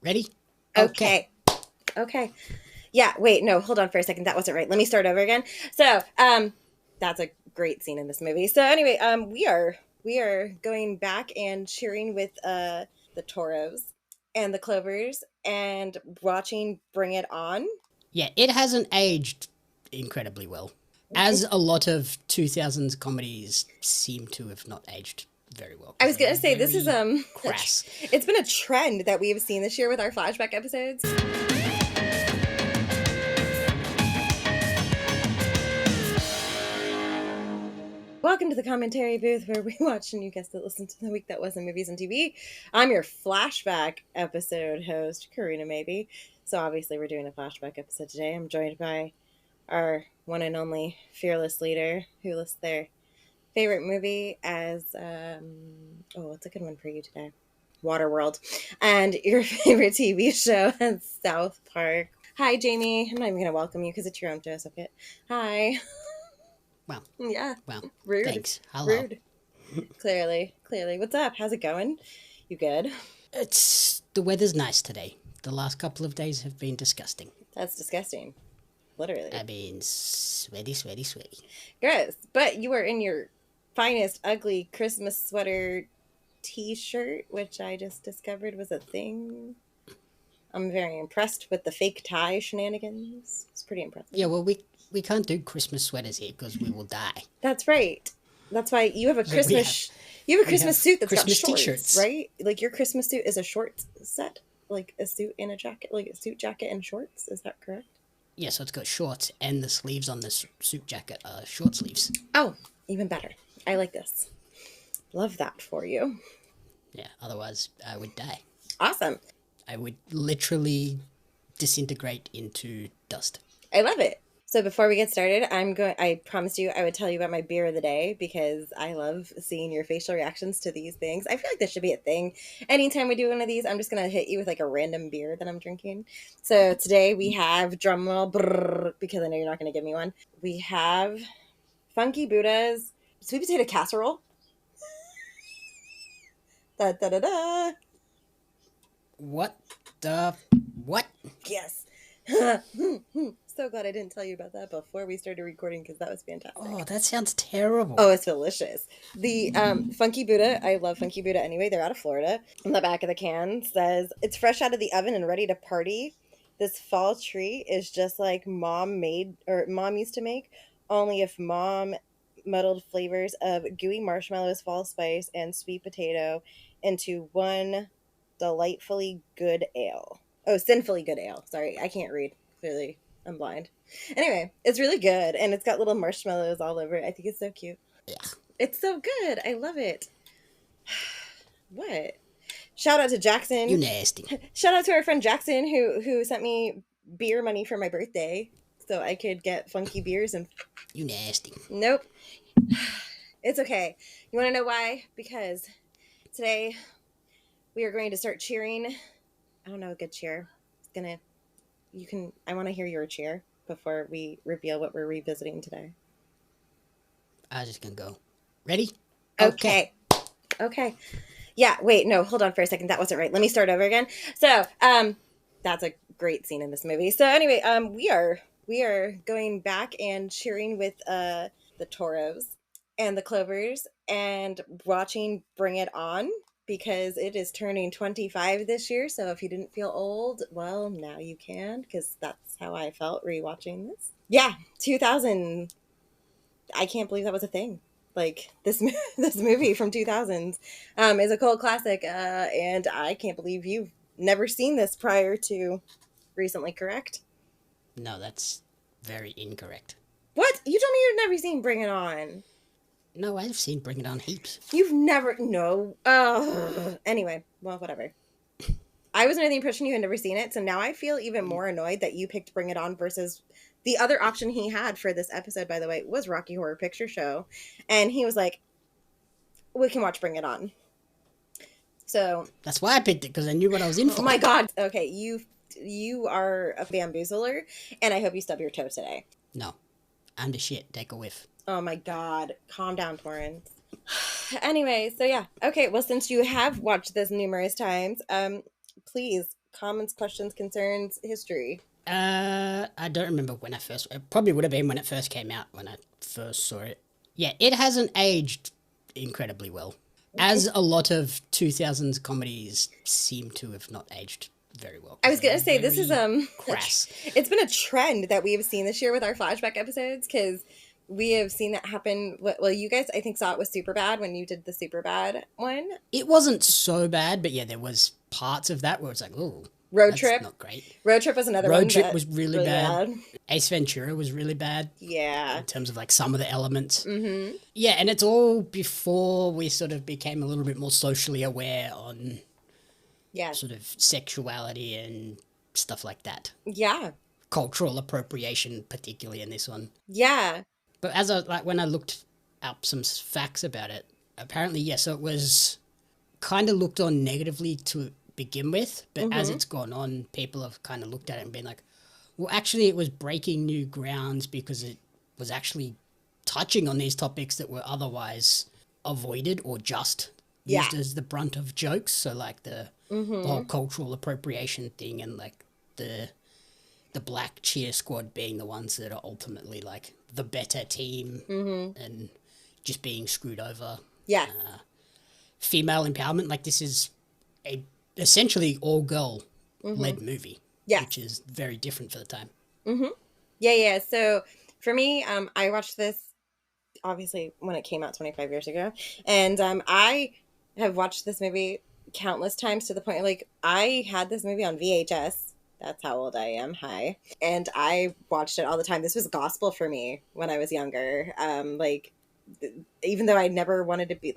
Ready? Okay. Yeah, wait, no, hold on for a second. That wasn't right. Let me start over again. So, that's a great scene in this movie. So anyway, we are going back and cheering with the Toros and the Clovers and watching Bring It On. Yeah, it hasn't aged incredibly well. As a lot of 2000s comedies seem to have not aged very well. I was going to say, this is crass. It's been a trend that we have seen this year with our flashback episodes. Welcome to the commentary booth where we watch and you guessed it, listen to the week that wasn't movies and TV. I'm your flashback episode host, Corrina Mabey. So obviously we're doing a flashback episode today. I'm joined by our one and only fearless leader who lists their favorite movie as, what's a good one for you today? Waterworld. And your favorite TV show as South Park. Hi, Jamie. I'm not even going to welcome you because it's your own show, so okay. Hi. Well, yeah. Well, rude. Thanks. Hello. Rude. Clearly. What's up? How's it going? You good? The weather's nice today. The last couple of days have been disgusting. That's disgusting. Literally. I mean, sweaty. Gross. But you are in your finest ugly Christmas sweater t-shirt, which I just discovered was a thing. I'm very impressed with the fake tie shenanigans. It's pretty impressive. Yeah, well, we can't do Christmas sweaters here because we will die. That's right. That's why you have a Christmas suit that's Christmas got shorts, t-shirts. Right? Like your Christmas suit is a short set, like a suit and a jacket, like a suit jacket and shorts. Is that correct? Yeah, so it's got shorts and the sleeves on the suit jacket are short sleeves. Oh, even better. I like this. Love that for you. Yeah, otherwise I would die. Awesome. I would literally disintegrate into dust. I love it. So before we get started, I promised you I would tell you about my beer of the day because I love seeing your facial reactions to these things. I feel like this should be a thing. Anytime we do one of these, I'm just going to hit you with like a random beer that I'm drinking. So today we have, drumroll, brrr, because I know you're not going to give me one. We have Funky Buddha's sweet potato casserole. Da da da da. What the... what? Yes. So glad I didn't tell you about that before we started recording because that was fantastic. Oh, that sounds terrible. Oh, it's delicious. The Funky Buddha, I love Funky Buddha anyway. They're out of Florida. On the back of the can says, it's fresh out of the oven and ready to party. This fall treat is just like mom used to make, only if mom muddled flavors of gooey marshmallows, fall spice, and sweet potato into one delightfully good ale. Oh, sinfully good ale. Sorry, I can't read. Clearly, I'm blind. Anyway, it's really good, and it's got little marshmallows all over it. I think it's so cute. Yeah. It's so good. I love it. What? Shout out to Jackson. You nasty. Shout out to our friend Jackson who sent me beer money for my birthday so I could get funky beers and... You nasty. Nope. It's okay. You want to know why? Because today we are going to start cheering. I don't know a good cheer. I want to hear your cheer before we reveal what we're revisiting today. I was just gonna go. Ready? Okay. Yeah, wait, no, hold on for a second. That wasn't right. Let me start over again. So, that's a great scene in this movie. So anyway, we are going back and cheering with the Toros and the Clovers and watching Bring It On, because it is turning 25 this year. So if you didn't feel old, well, now you can, because that's how I felt rewatching this. Yeah, 2000. I can't believe that was a thing. Like, this movie from 2000s is a cult classic, and I can't believe you've never seen this prior to recently, correct? No, that's very incorrect. What? You told me you'd never seen Bring It On. No, I've seen Bring It On heaps. You've never... No. Anyway, well, whatever. I was under the impression you had never seen it, so now I feel even more annoyed that you picked Bring It On versus... The other option he had for this episode, by the way, was Rocky Horror Picture Show. And he was like, we can watch Bring It On. So... That's why I picked it, because I knew what I was in for. Oh my god. Okay, you are a bamboozler, and I hope you stub your toe today. No. I'm the shit. Take a whiff. Oh my god. Calm down, Torrance. Anyway, so yeah. Okay, well, since you have watched this numerous times, please comments, questions, concerns, history? I don't remember when it probably would have been when it first came out, when I first saw it. Yeah, it hasn't aged incredibly well. As a lot of 2000s comedies seem to have not aged very well. I was gonna say this is crass. It's been a trend that we have seen this year with our flashback episodes, because we have seen that happen. Well, you guys I think saw it with Superbad when you did the Superbad one. It wasn't so bad, but yeah, there was parts of that where it's like, oh, Road that's Trip. not great. Road Trip was another one. Road Trip was really bad. bad. Ace Ventura was really bad. Yeah. In terms of like some of the elements. Mm-hmm. Yeah, and it's all before we sort of became a little bit more socially aware on sort of sexuality and stuff like that. Yeah. Cultural appropriation, particularly in this one. Yeah. But when I looked up some facts about it, apparently, so it was kind of looked on negatively to begin with, but as it's gone on, people have kind of looked at it and been like, well, actually, it was breaking new grounds because it was actually touching on these topics that were otherwise avoided or just used as the brunt of jokes. So like the whole cultural appropriation thing, and like the black cheer squad being the ones that are ultimately like the better team and just being screwed over. Yeah. Female empowerment, like this is a essentially all girl led movie. Yeah. Which is very different for the time. Mm-hmm. Yeah. So for me, I watched this obviously when it came out 25 years ago, and I have watched this movie countless times to the point like I had this movie on VHS. That's how old I am. Hi. And I watched it all the time. This was gospel for me when I was younger. Even though I never wanted to be a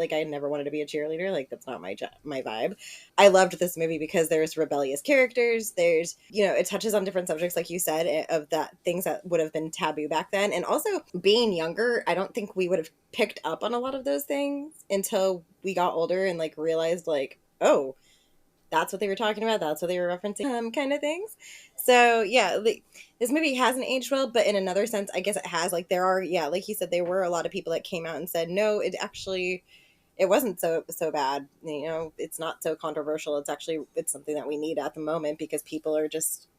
cheerleader, like that's not my vibe. I loved this movie because there's rebellious characters. There's, it touches on different subjects, like you said, of that things that would have been taboo back then. And also being younger, I don't think we would have picked up on a lot of those things until we got older and like realized like, oh, that's what they were talking about. That's what they were referencing, kind of things. So yeah, this movie hasn't aged well, but in another sense, I guess it has. Like there are, like you said, there were a lot of people that came out and said, no, it wasn't so bad. It's not so controversial. It's something that we need at the moment because people are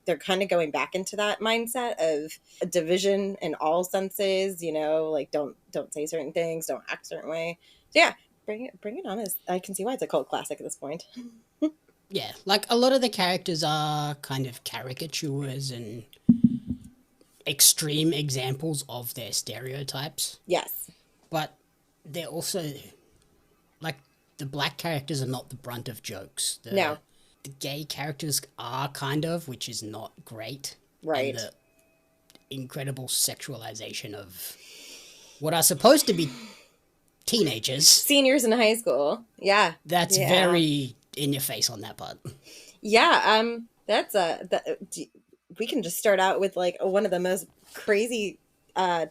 they're kind of going back into that mindset of a division in all senses. Like don't say certain things, don't act a certain way. So yeah, bring it on. I can see why it's a cult classic at this point. Yeah, like a lot of the characters are kind of caricatures and extreme examples of their stereotypes. Yes. But they're also, like, the black characters are not the brunt of jokes. No. The gay characters are kind of, which is not great. Right. And the incredible sexualization of what are supposed to be teenagers. Seniors in high school. Yeah. That's very in your face on that part. Yeah, we can just start out with like one of the most crazy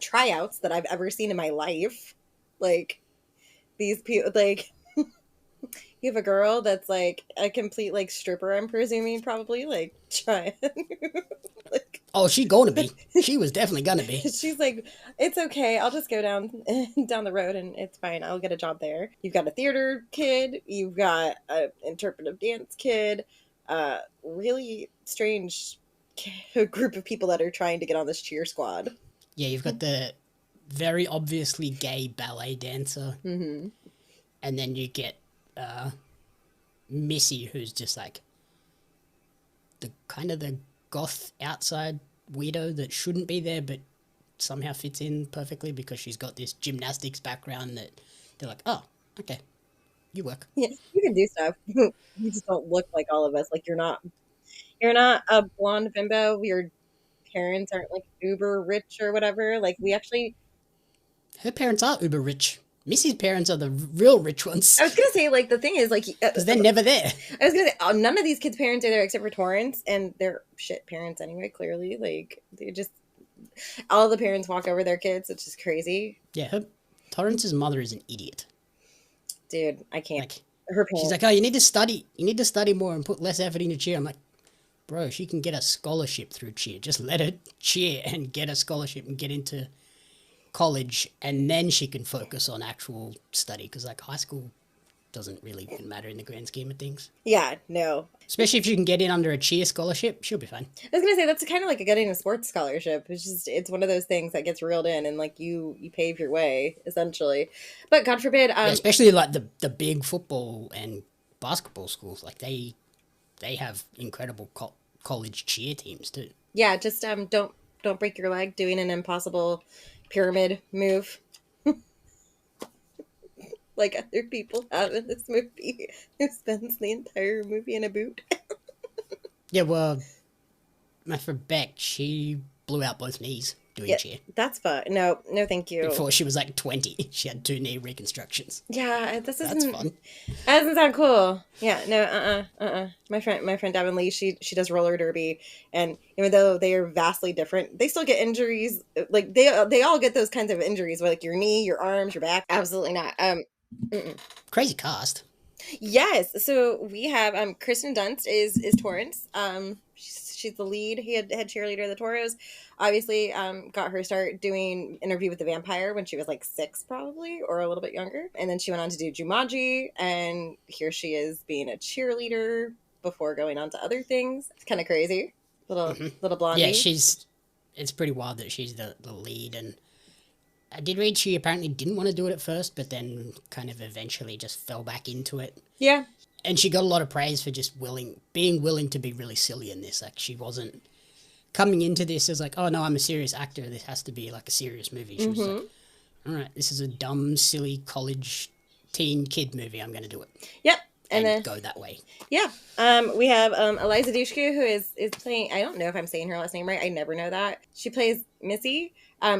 tryouts that I've ever seen in my life. Like these people, like you have a girl that's like a complete like stripper, I'm presuming, probably like trying. Oh, she gonna be. She was definitely gonna be. She's like, it's okay. I'll just go down the road and it's fine. I'll get a job there. You've got a theater kid. You've got an interpretive dance kid. Really strange group of people that are trying to get on this cheer squad. Yeah, you've got the very obviously gay ballet dancer. Mm-hmm. And then you get Missy, who's just like the goth outside weirdo that shouldn't be there but somehow fits in perfectly because she's got this gymnastics background that they're like, oh, okay, you work. Yeah, you can do stuff. You just don't look like all of us. Like you're not a blonde bimbo. Your parents aren't like uber rich or whatever. Like her parents are uber rich. Missy's parents are the real rich ones. I was going to say, like, the thing is, like... Because they're never there. I was going to say, none of these kids' parents are there except for Torrance, and they're shit parents anyway, clearly. Like, they just... All the parents walk over their kids, which is crazy. Yeah, Torrance's mother is an idiot. Dude, I can't. Like, her parents... She's like, oh, you need to study more and put less effort into cheer. I'm like, bro, she can get a scholarship through cheer. Just let her cheer and get a scholarship and get into college, and then she can focus on actual study, because like high school doesn't really even matter in the grand scheme of things. Yeah, no. Especially if you can get in under a cheer scholarship, she'll be fine. I was gonna say that's kind of like getting a sports scholarship. It's one of those things that gets reeled in and like you pave your way essentially. But God forbid, Yeah, especially like the big football and basketball schools, like they have incredible college cheer teams too. Yeah, just don't break your leg doing an impossible pyramid move. Like other people have in this movie, who spends the entire movie in a boot. Yeah, well, my friend Beck, she blew out both knees doing cheer. That's fun. No, thank you. Before she was like 20, she had 2 knee reconstructions. Yeah, that's fun. That doesn't sound cool. Yeah, no, My friend Devin Lee, she does roller derby, and even though they are vastly different, they still get injuries. Like they all get those kinds of injuries, where like your knee, your arms, your back. Absolutely not. Crazy cast. Yes, so we have Kirsten Dunst is Torrance. She's the lead head cheerleader of the Toros. Obviously, got her start doing Interview with the Vampire when she was like 6 probably, or a little bit younger. And then she went on to do Jumanji, and here she is being a cheerleader before going on to other things. It's kind of crazy. Little blondie. Yeah, it's pretty wild that she's the lead, and I did read she apparently didn't want to do it at first, but then kind of eventually just fell back into it. Yeah. And she got a lot of praise for just being willing to be really silly in this. Like, she wasn't coming into this as like, oh no, I'm a serious actor, this has to be like a serious movie. She was like, all right, this is a dumb, silly college teen kid movie, I'm going to do it. Yep. And then go that way. Yeah. We have Eliza Dushku, who is playing, I don't know if I'm saying her last name right, I never know that. She plays Missy.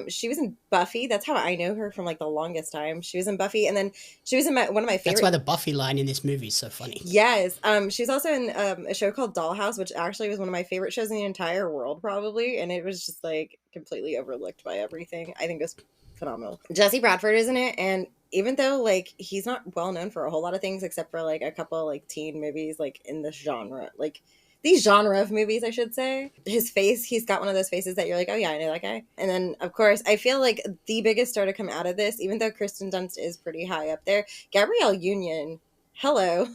She was in Buffy. That's how I know her from like the longest time. She was in Buffy, and then she was in one of my favorite. That's why the Buffy line in this movie is so funny. Yes. She's also in a show called Dollhouse, which actually was one of my favorite shows in the entire world, probably. And it was just like completely overlooked by everything. I think it was phenomenal. Jesse Bradford is in it, and even though like he's not well known for a whole lot of things except for like a couple like teen movies like in this genre, like these genre of movies, I should say. His face, he's got one of those faces that you're like, oh yeah, I know that guy. And then, of course, I feel like the biggest star to come out of this, even though Kirsten Dunst is pretty high up there, Gabrielle Union, hello.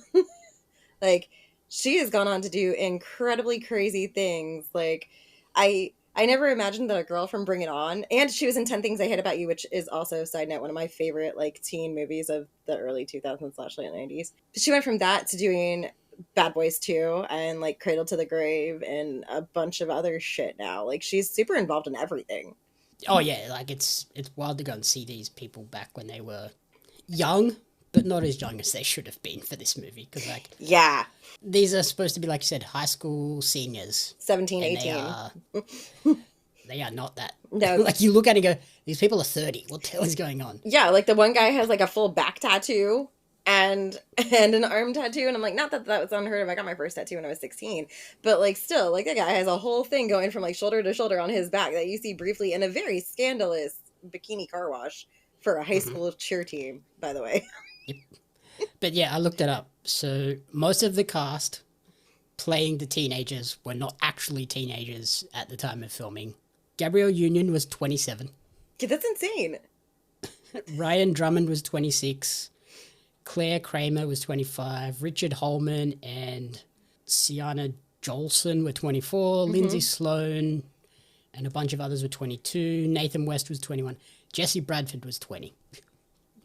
Like, she has gone on to do incredibly crazy things. Like, I never imagined that a girl from Bring It On, and she was in 10 Things I Hate About You, which is also, side note, one of my favorite, like, teen movies of the early 2000s/late 90s. She went from that to doing Bad Boys 2 and like Cradle to the Grave and a bunch of other shit now. Like, she's super involved in everything. Oh yeah, like it's wild to go and see these people back when they were young, but not as young as they should have been for this movie. Because like, yeah, these are supposed to be, like you said, high school seniors. 17, 18. They are not that. No. Like, you look at it and go, these people are 30. What the hell is going on? Yeah, like the one guy has like a full back tattoo and an arm tattoo, and I'm like, not that was unheard of. I got my first tattoo when I was 16, but like still, like that guy has a whole thing going from like shoulder to shoulder on his back that you see briefly in a very scandalous bikini car wash for a high school cheer team, by the way. Yep. But yeah, I looked it up. So most of the cast playing the teenagers were not actually teenagers at the time of filming. Gabrielle Union was 27. Yeah, that's insane. Ryan Drummond was 26. Claire Kramer was 25. Richard Holman and Sienna Jolson were 24. Mm-hmm. Lindsay Sloan and a bunch of others were 22. Nathan West was 21. Jesse Bradford was 20.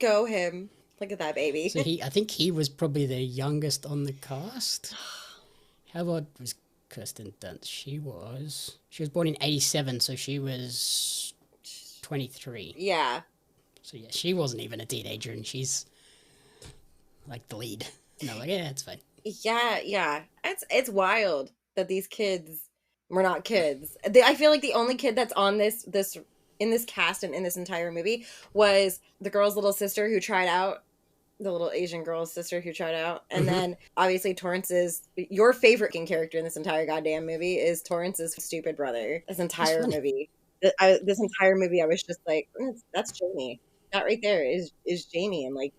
Go him. Look at that baby. So I think he was probably the youngest on the cast. How old was Kirsten Dunst? She was born in 87, so she was 23. Yeah. So yeah, she wasn't even a teenager, and she's like the lead. And I'm like, yeah, it's fine. Yeah. It's wild that these kids were not kids. I feel like the only kid that's on this in this cast and in this entire movie was the girl's little sister who tried out, the little Asian girl's sister who tried out. And then obviously Torrance's, your favorite character in this entire goddamn movie is Torrance's stupid brother. This entire movie. This entire movie, I was just like, that's Jamie. That right there is Jamie in like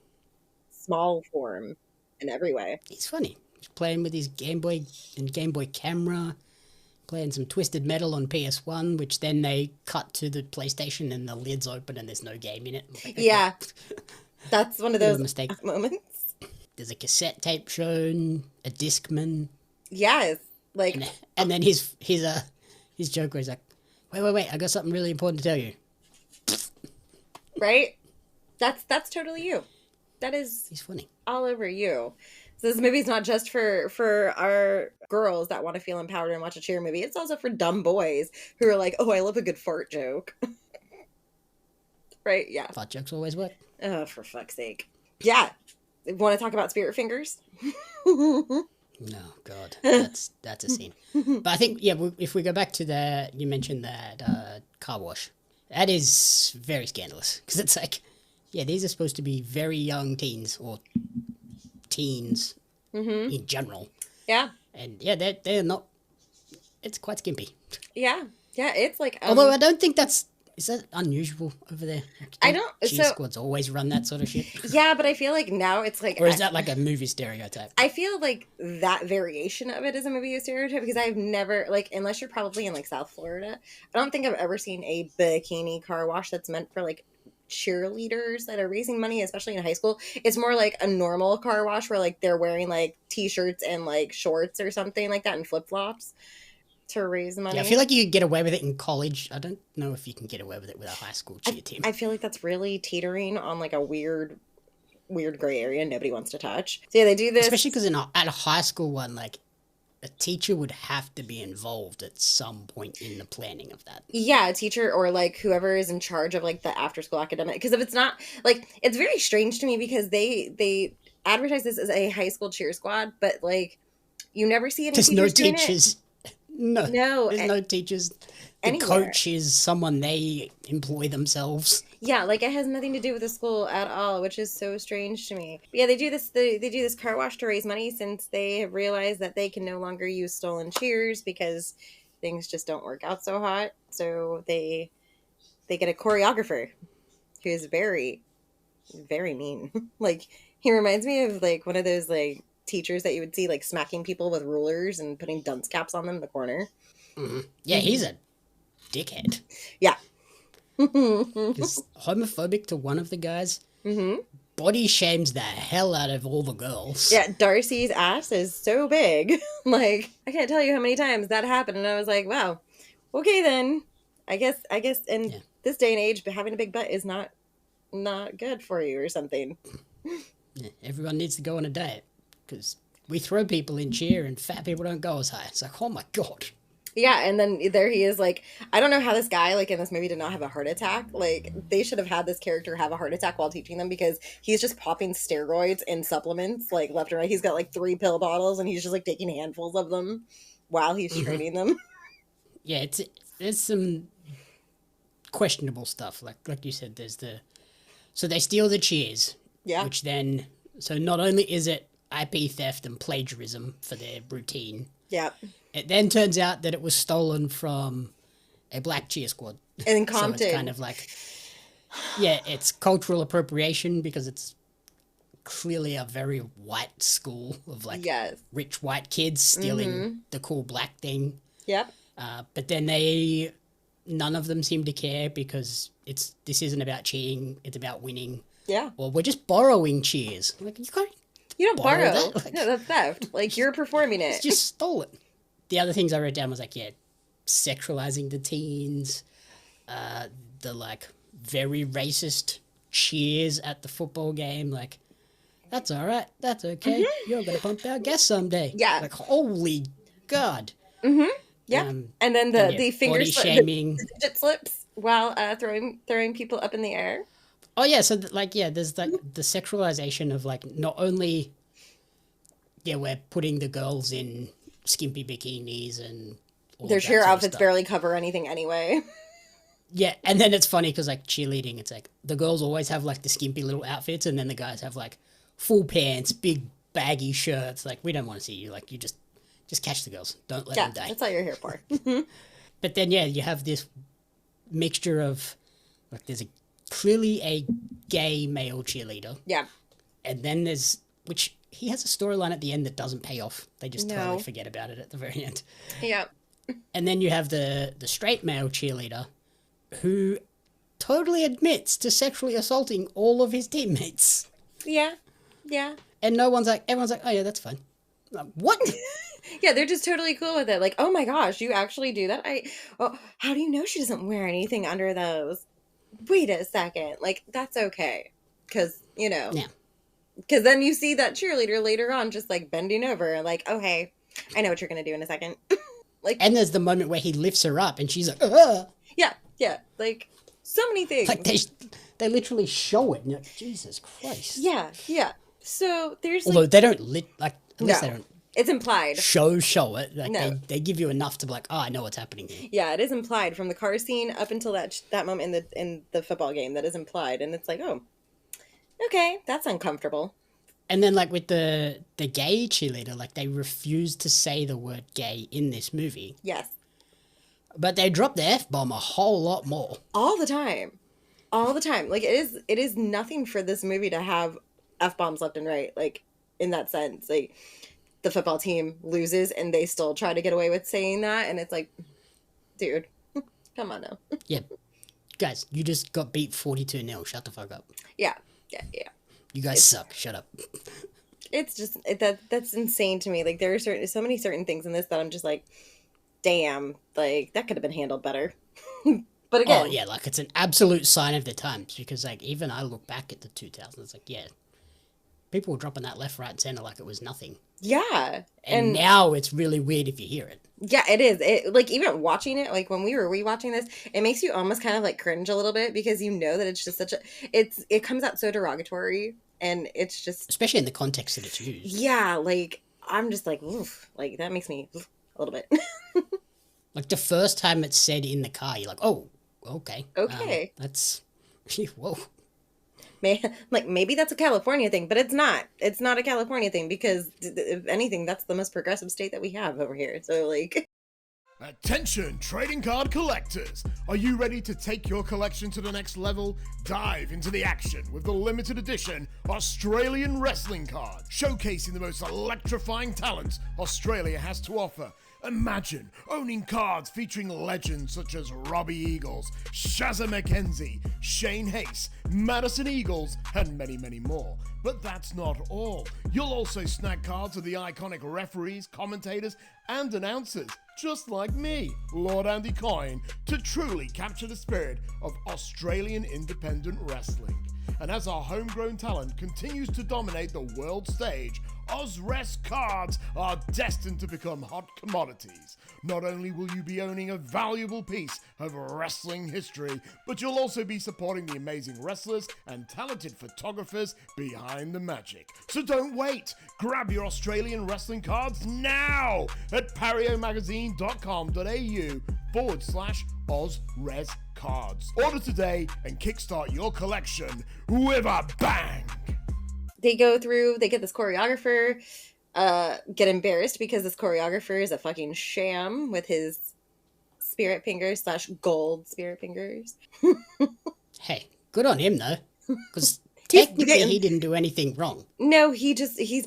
small form in every way. He's funny. He's playing with his Game Boy and Game Boy camera, playing some Twisted Metal on PS1, which then they cut to the PlayStation and the lid's open and there's no game in it. Like, okay. Yeah. That's one of those mistake moments. there's a cassette tape shown, a Discman. Yes. Like, and then his joke where he's like, wait, I got something really important to tell you. Right? That's totally you. That is He's funny. all over you. So this movie's not just for our girls that want to feel empowered and watch a cheer movie. It's also for dumb boys who are like, oh, I love a good fart joke. Right? Yeah. Fart jokes always work. Oh, for fuck's sake. Yeah. Want to talk about spirit fingers? No, God, that's a scene. But I think, yeah, if we go back to that, you mentioned that car wash. That is very scandalous because it's like, yeah, these are supposed to be very young teens or teens in general. Yeah. And yeah, they're not. It's quite skimpy. Yeah. Yeah. It's like. Although I don't think is that unusual over there? Like, I don't. Cheer squads always run that sort of shit. Yeah, but I feel like now it's like. Or is that like a movie stereotype? I feel like that variation of it is a movie stereotype because I've never, like, unless you're probably in like South Florida, I don't think I've ever seen a bikini car wash that's meant for like cheerleaders that are raising money, especially in high school. It's more like a normal car wash where like they're wearing like t-shirts and like shorts or something like that and flip-flops to raise money. Yeah, I feel like you could get away with it in college. I don't know if you can get away with it with a high school cheer team. I feel like that's really teetering on like a weird gray area nobody wants to touch. So yeah, they do this. Especially because at a high school one, like, a teacher would have to be involved at some point in the planning of that. Yeah, a teacher or like whoever is in charge of like the after school academic. Because if it's not, like, it's very strange to me because they advertise this as a high school cheer squad, but like you never see any There's teachers no doing teachers. It. No, There's no teachers. The anywhere. coach is someone they employ themselves. Yeah, like it has nothing to do with the school at all, which is so strange to me. But yeah, they do this. They do this car wash to raise money since they have realized that they can no longer use stolen cheers because things just don't work out so hot. So they get a choreographer who's very, very mean. Like he reminds me of like one of those like teachers that you would see like smacking people with rulers and putting dunce caps on them in the corner. Mm-hmm. Yeah, he's a dickhead. Yeah. He's homophobic to one of the guys. Mm-hmm. Body shames the hell out of all the girls. Yeah, Darcy's ass is so big. Like, I can't tell you how many times that happened. And I was like, wow, okay then. I guess in this day and age, having a big butt is not good for you or something. Yeah, everyone needs to go on a diet. Because we throw people in cheer and fat people don't go as high. It's like, oh my God. Yeah, and then there he is, like, I don't know how this guy, like, in this movie did not have a heart attack. Like, they should have had this character have a heart attack while teaching them because he's just popping steroids and supplements, like, left and right. He's got, like, 3 pill bottles, and he's just, like, taking handfuls of them while he's training them. Yeah, there's some questionable stuff. Like you said, so they steal the cheers. Yeah. Which then, so not only is it IP theft and plagiarism for their routine. Yeah. It then turns out that it was stolen from a black cheer squad. In Compton. So it's kind of like, yeah, it's cultural appropriation because it's clearly a very white school of like rich white kids stealing the cool black thing. Yep. But then none of them seem to care because this isn't about cheating, it's about winning. Yeah. Or we're just borrowing cheers. Like, you don't borrow. That. Like, no, that's theft. Like, you're performing it. It's just stolen. The other things I wrote down was like, yeah, sexualizing the teens, the like very racist cheers at the football game. Like, that's all right. That's okay. You're going to pump our gas someday. Yeah. Like, holy God. Mm-hmm. Yeah. And then the finger body shaming. The digit slips while throwing people up in the air. Oh, yeah. So, there's like the sexualization of like not only, we're putting the girls in skimpy bikinis and all their cheer outfits stuff. Barely cover anything anyway. Yeah, and then it's funny because like cheerleading, it's like the girls always have like the skimpy little outfits, and then the guys have like full pants, big baggy shirts. Like, we don't want to see you. Like, you just catch the girls. Don't let them die. That's all you're here for. But then you have this mixture of like there's clearly a gay male cheerleader. Yeah, and then which he has a storyline at the end that doesn't pay off. They just totally forget about it at the very end. Yeah. And then you have the straight male cheerleader who totally admits to sexually assaulting all of his teammates. Yeah. Yeah. And everyone's like, oh yeah, that's fine. Like, what? Yeah, they're just totally cool with it. Like, oh my gosh, you actually do that? How do you know she doesn't wear anything under those? Wait a second. Like, that's okay. Because, Yeah. Because then you see that cheerleader later on just, like, bending over. Like, oh, hey, I know what you're going to do in a second. Like, and there's the moment where he lifts her up and she's like, ugh. Yeah. Like, so many things. Like, they literally show it. And you're like, Jesus Christ. Yeah. So, there's, Although they don't, they don't. It's implied. Show it. Like, No. they give you enough to be like, oh, I know what's happening here. Yeah, it is implied from the car scene up until that moment in the football game. That is implied. And it's like, oh, okay, that's uncomfortable. And then, like, with the gay cheerleader, like, they refuse to say the word gay in this movie. Yes. But they drop the F-bomb a whole lot more. All the time. Like, it is nothing for this movie to have F-bombs left and right, like, in that sense. Like, the football team loses and they still try to get away with saying that. And it's like, dude, come on now. Yeah. Guys, you just got beat 42-0. Shut the fuck up. Yeah. You guys suck. Shut up. It's just, that's insane to me. Like, there are so many certain things in this that I'm just like, damn, like, that could have been handled better. But again. Oh, yeah, like, it's an absolute sign of the times. Because, like, even I look back at the 2000s, like, yeah, people were dropping that left, right, and center like it was nothing. Yeah. And now it's really weird if you hear it. Yeah, it is. Like, even watching it, like, when we were rewatching this, it makes you almost kind of, like, cringe a little bit because you know that it's just it comes out so derogatory, and it's just... Especially in the context that it's used. Yeah, like, I'm just like, oof. Like, that makes me a little bit. Like, the first time it's said in the car, you're like, oh, okay. Okay. That's... Whoa. Like, maybe that's a California thing, but it's not. It's not a California thing because, if anything, that's the most progressive state that we have over here. So, like... Attention, trading card collectors! Are you ready to take your collection to the next level? Dive into the action with the limited edition Australian wrestling card, showcasing the most electrifying talents Australia has to offer. Imagine owning cards featuring legends such as Robbie Eagles, Shazza McKenzie, Shane Hayes, Madison Eagles, and many, many more. But that's not all. You'll also snag cards of the iconic referees, commentators, and announcers, just like me, Lord Andy Coyne, to truly capture the spirit of Australian independent wrestling. And as our homegrown talent continues to dominate the world stage, OzRest cards are destined to become hot commodities. Not only will you be owning a valuable piece of wrestling history, but you'll also be supporting the amazing wrestlers and talented photographers behind the magic. So don't wait! Grab your Australian wrestling cards now at pariomagazine.com.au/OzRes cards. Order today and kickstart your collection with a bang! They get this choreographer, get embarrassed because this choreographer is a fucking sham with his spirit fingers / gold spirit fingers. Hey, good on him though, because technically he didn't do anything wrong. No, he's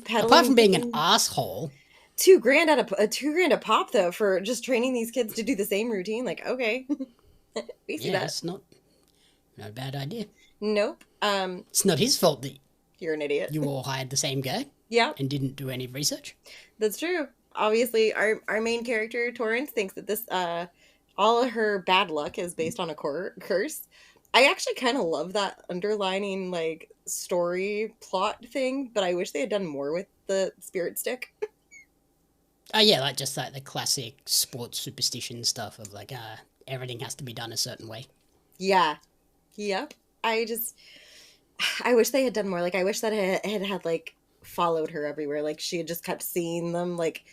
peddling. Apart from being an asshole. $2,000 a pop though for just training these kids to do the same routine. Like, okay, we see that. It's not a bad idea. Nope. It's not his fault that you're an idiot. You all hired the same guy. Yeah. And didn't do any research. That's true. Obviously, our main character, Torrance, thinks that this all of her bad luck is based on a curse. I actually kind of love that underlining, like, story plot thing, but I wish they had done more with the spirit stick. Oh, yeah, like just like the classic sports superstition stuff of, like, everything has to be done a certain way. Yeah. Yep. I wish they had done more. Like, I wish that it had like, followed her everywhere. Like, she had just kept seeing them, like,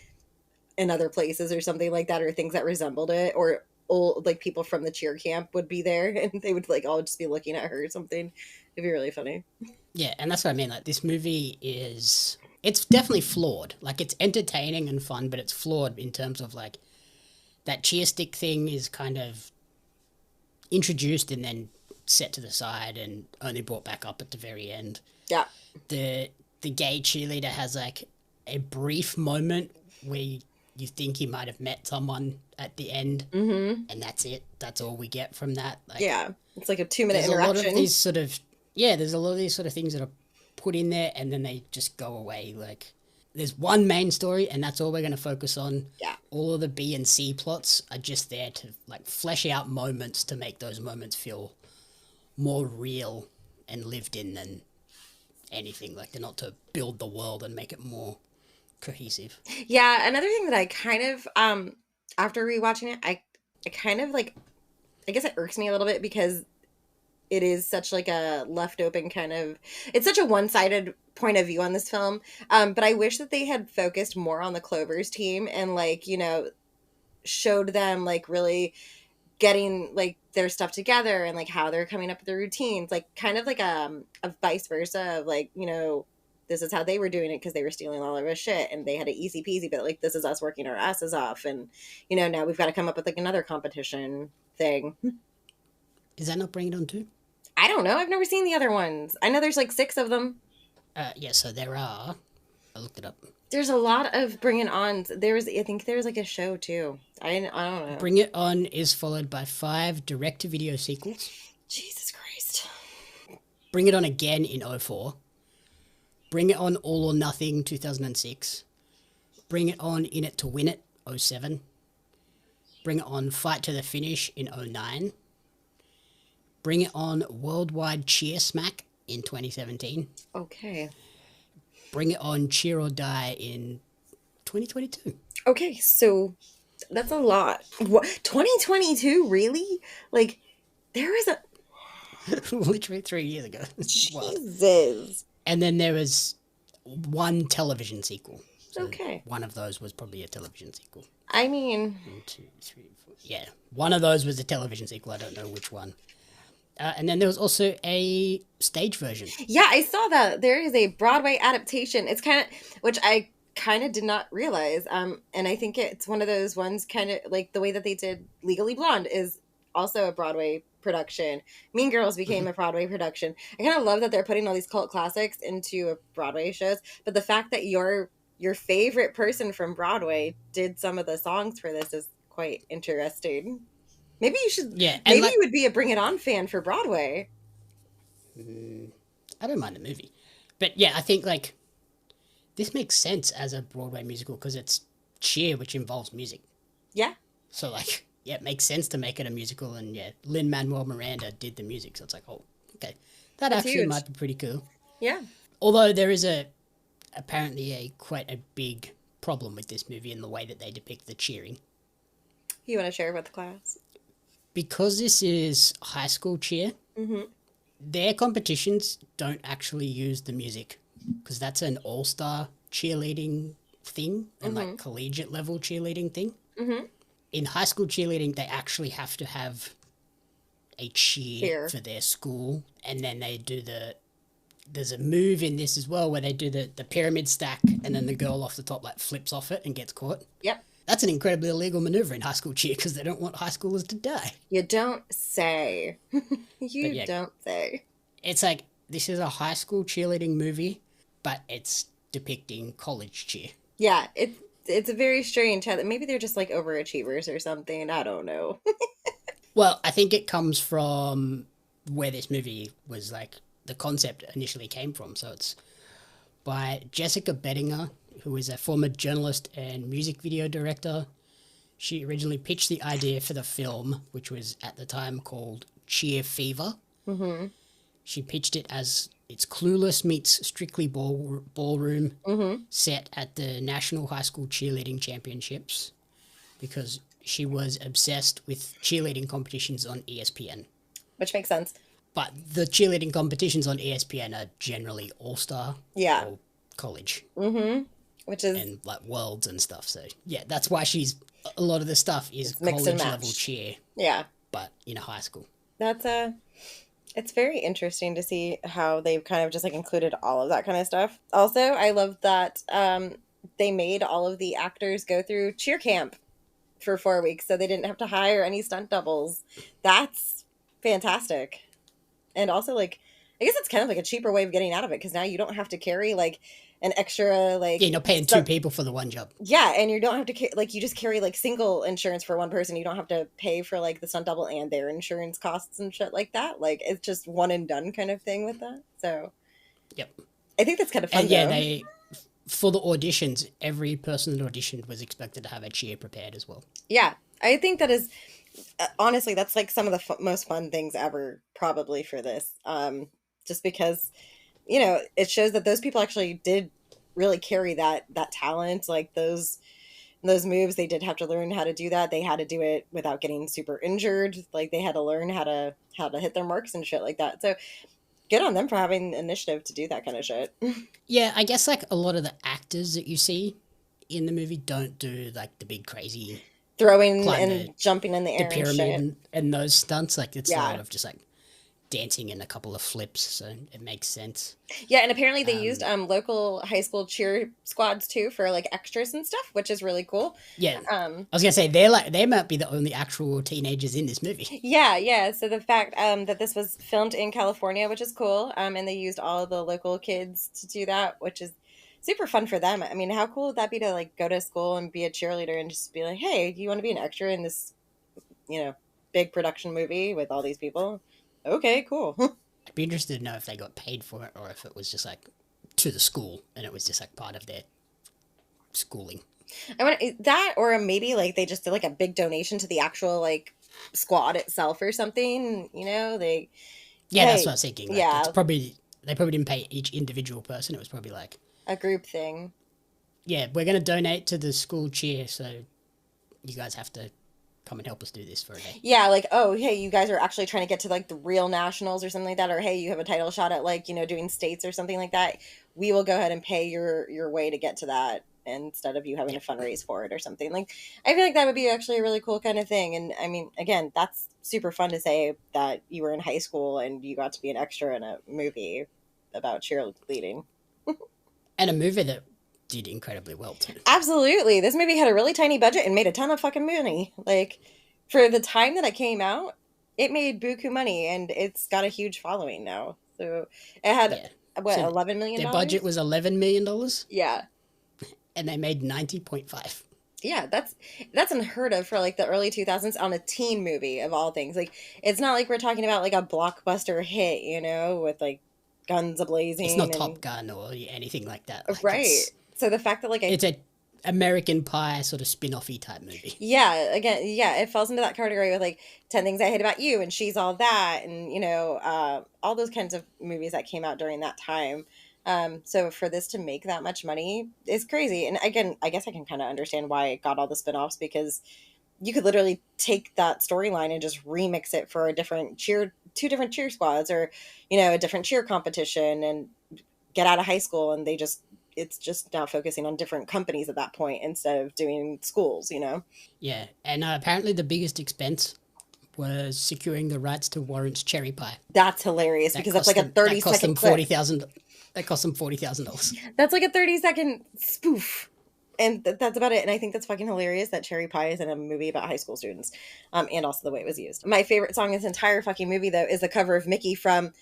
in other places or something like that, or things that resembled it, or old, like, people from the cheer camp would be there, and they would, like, all just be looking at her or something. It'd be really funny. Yeah, and that's what I mean. Like, this movie it's definitely flawed. Like, it's entertaining and fun, but it's flawed in terms of, like, that cheer stick thing is kind of introduced and then set to the side and only brought back up at the very end. Yeah. The gay cheerleader has, like, a brief moment where you think he might have met someone at the end, and that's it. That's all we get from that. Like, yeah, it's like a 2-minute interaction. There's a lot of these sort of things that are put in there and then they just go away. Like, there's one main story and that's all we're going to focus on. Yeah. All of the B and C plots are just there to like flesh out moments to make those moments feel more real and lived in than anything. Like, they're not to build the world and make it more cohesive. Yeah, another thing that I kind of after rewatching it, I kind of like, I guess it irks me a little bit because it is such like a left open kind of, it's such a one-sided point of view on this film. But I wish that they had focused more on the Clovers team and like, you know, showed them like really getting like their stuff together and like how they're coming up with their routines, like kind of like a vice versa of like, you know, this is how they were doing it because they were stealing all of our shit and they had it easy peasy, but like this is us working our asses off and, you know, now we've got to come up with like another competition thing. Is that not Bring It On too? I don't know. I've never seen the other ones. I know there's like 6 of them. Yeah, so there are. I looked it up. There's a lot of Bring It On. I think there's like a show too. I don't know. Bring It On is followed by 5 direct-to-video sequels. Jesus Christ. Bring It On again in 2004. Bring It On All or Nothing 2006. Bring It On In It to Win It 2007. Bring It On Fight to the Finish in 2009. Bring It On Worldwide Cheer Smack in 2017. Okay. Bring It On Cheer or Die in 2022. Okay, so that's a lot. What, 2022? Really? Like, there was a... Literally 3 years ago. Jesus. And then there was 1 television sequel. So okay. One of those was probably a television sequel. I mean... 1, 2, 3, 4. Yeah, one of those was a television sequel. I don't know which one. And then there was also a stage version. Yeah, I saw that. There is a Broadway adaptation. It's kind of... Which I kind of did not realize. And I think it's one of those ones kind of... Like, the way that they did Legally Blonde is also a Broadway production. Mean Girls became a Broadway production. I kind of love that they're putting all these cult classics into Broadway shows. But the fact that your favorite person from Broadway did some of the songs for this is quite interesting. Maybe you should. Yeah, maybe like, you would be a Bring It On fan for Broadway. I don't mind the movie, but yeah, I think like this makes sense as a Broadway musical because it's cheer, which involves music. Yeah. So like, yeah, it makes sense to make it a musical, and yeah, Lin-Manuel Miranda did the music, so it's like, oh, okay, that That's actually huge. Might be pretty cool. Yeah. Although there is apparently quite a big problem with this movie in the way that they depict the cheering. You want to share with the class? Because this is high school cheer, their competitions don't actually use the music because that's an all-star cheerleading thing and like collegiate level cheerleading thing. In high school cheerleading, they actually have to have a cheer for their school, and then they do there's a move in this as well where they do the pyramid stack and then the girl off the top like flips off it and gets caught. Yep. That's an incredibly illegal maneuver in high school cheer because they don't want high schoolers to die. You don't say. Don't say. It's like, this is a high school cheerleading movie, but it's depicting college cheer. Yeah, it's a very strange how maybe they're just like overachievers or something. I don't know. Well, I think it comes from where this movie was like, the concept initially came from. So it's by Jessica Bettinger, who is a former journalist and music video director. She originally pitched the idea for the film, which was at the time called Cheer Fever. She pitched it as it's Clueless meets Strictly Ballroom set at the National High School Cheerleading Championships because she was obsessed with cheerleading competitions on ESPN. Which makes sense. But the cheerleading competitions on ESPN are generally all-star or college. Which is... And like worlds and stuff. So yeah, that's why a lot of the stuff is college level cheer. Yeah. But in a high school. That's it's very interesting to see how they've kind of just like included all of that kind of stuff. Also, I love that they made all of the actors go through cheer camp for 4 weeks so they didn't have to hire any stunt doubles. That's fantastic. And also, like, I guess it's kind of like a cheaper way of getting out of it because now you don't have to carry like an extra like... Yeah, you're not paying 2 people for the one job. Yeah, and you don't have to like, you just carry like single insurance for one person. You don't have to pay for like the stunt double and their insurance costs and shit like that. Like, it's just one and done kind of thing with that. So, yep. I think that's kind of fun, And yeah, though. for the auditions, every person that auditioned was expected to have a cheer prepared as well. Yeah, I think that is honestly, that's like some of the most fun things ever, probably for this. Just because, it shows that those people actually did really carry that talent, like those moves. They did have to learn how to do that. They had to do it without getting super injured. Like they had to learn how to hit their marks and shit like that. So good on them for having the initiative to do that kind of shit. Yeah, I guess like a lot of the actors that you see in the movie don't do like the big crazy Throwing climb and jumping in the the air and pyramid shit. and those stunts. Like it's a Yeah. lot of just like dancing and a couple of flips, so it makes sense. Yeah, and apparently they used local high school cheer squads too for like extras and stuff, which is really cool. Yeah, Um, I was gonna say they might be the only actual teenagers in this movie. yeah. So the fact that this was filmed in California, which is cool, and they used all of the local kids to do that, which is super fun for them. I mean, how cool would that be to like go to school and be a cheerleader and just be like, hey, do you want to be an extra in this, big production movie with all these people? Okay, cool. I'd be interested to know if they got paid for it or if it was just like to the school and it was just like part of their schooling. I want that, or maybe like they just did like a big donation to the actual like squad itself or something. They Yeah, that's hey, what I was thinking. Like, yeah, it's probably they probably didn't pay each individual person. It was probably like, a group thing. yeah, we're gonna donate to the school cheer, so you guys have to come and help us do this for a day. Yeah, like, oh, hey, you guys are actually trying to get to like the real nationals or something like that, or hey, you have a title shot at like doing states or something like that. We will go ahead and pay your way to get to that instead of you having to fundraise for it or something. Like, I feel like that would be actually a really cool kind of thing. And I mean, again, that's super fun to say that you were in high school and you got to be an extra in a movie about cheerleading. And a movie that did incredibly well too. Absolutely. This movie had a really tiny budget and made a ton of fucking money. Like, for the time that it came out, it made buku money and it's got a huge following now. So it had, Yeah. what, So $11 million? their budget was $11 million Yeah. and they made 90.5. Yeah, that's unheard of for like the early 2000s on a teen movie of all things. Like, it's not like we're talking about like a blockbuster hit, with like guns a-blazing. It's not Top Gun or anything like that. Like, right. So the fact that like it's a American Pie sort of spin-offy type movie. yeah, again, yeah, it falls into that category with like 10 Things I Hate About You and She's All That, and all those kinds of movies that came out during that time. So for this to make that much money is crazy. And again, I guess I can kind of understand why it got all the spin-offs, because you could literally take that storyline and just remix it for two different cheer squads, or a different cheer competition, and get out of high school and it's just now focusing on different companies at that point instead of doing schools. Yeah, and apparently the biggest expense was securing the rights to Warrant's Cherry Pie. That's hilarious, because that's like a 30-second clip. That cost them $40,000. That's like a 30-second spoof. And that's about it. And I think that's fucking hilarious that Cherry Pie is in a movie about high school students. And also the way it was used. My favorite song in this entire fucking movie, though, is the cover of Mickey from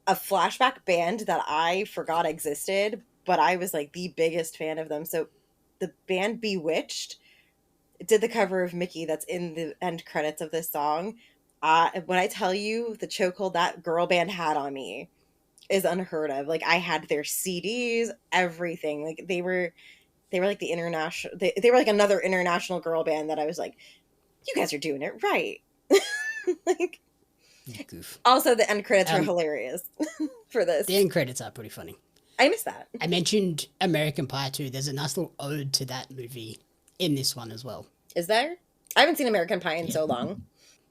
a flashback band that I forgot existed, but I was like the biggest fan of them. So the band Bewitched did the cover of Mickey that's in the end credits of this song. When I tell you the chokehold that girl band had on me is unheard of. Like, I had their CDs, everything. Like, they were like the international, they were like another international girl band that I was like, you guys are doing it right. Like, Goof. also the end credits were hilarious for this. The end credits are pretty funny. I missed that. I mentioned American Pie too. There's a nice little ode to that movie in this one as well. Is there? I haven't seen American Pie in so long.